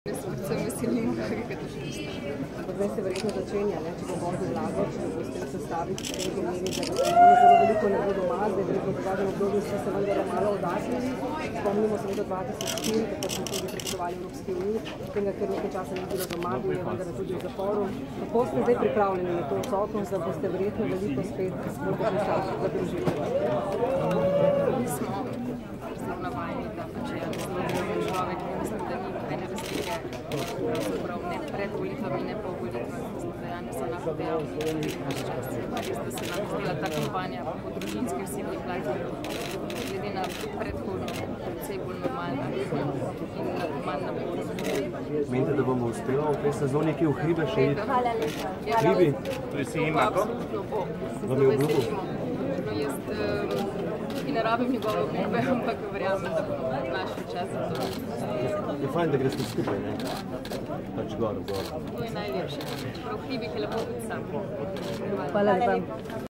Res predvsem veselimo kakega doživišča. Zdaj se verjetno začenja, če bo vodno vlago, če boste sestaviti s tem pomeni, da zelo veliko ne bo doma, zdaj veliko dogažen obdobju so se vendar malo odahnili. Spomnimo se leta 2004, kako smo tudi predsedovali Evropski uniji, tega, ker nekaj časa ni bilo doma, bil je vendar tudi v zaporu. Kako ste zdaj pripravljeni na to odsotnost, da boste verjetno veliko spet zadružili? Mi smo zelo navajeni, da če je zelo človek, mislim, da ni nobene razlike, pravzaprav ne pred volitvami, ne po volitvah, mislim, da Janja so enako dejavni naš čas. Res, da se nam zdela ta kampanja po družinski osebni plati, glede na predhodno, precej bolj normalna in manj naporna. Menite, da bomo uspeli v tej sezoni, ki v hribe še iti? Hvala lepa. Hribi? To je absolutno bo. Vam je obljubil? Jaz ki ne rabim njegove obljube, ampak verjamem, da bomo našli čas za to. Je fajn, da greste skupaj, ne? Pač gor. To je najlepše. Čeprav v hribih je lepo biti sam. Hvala lepa.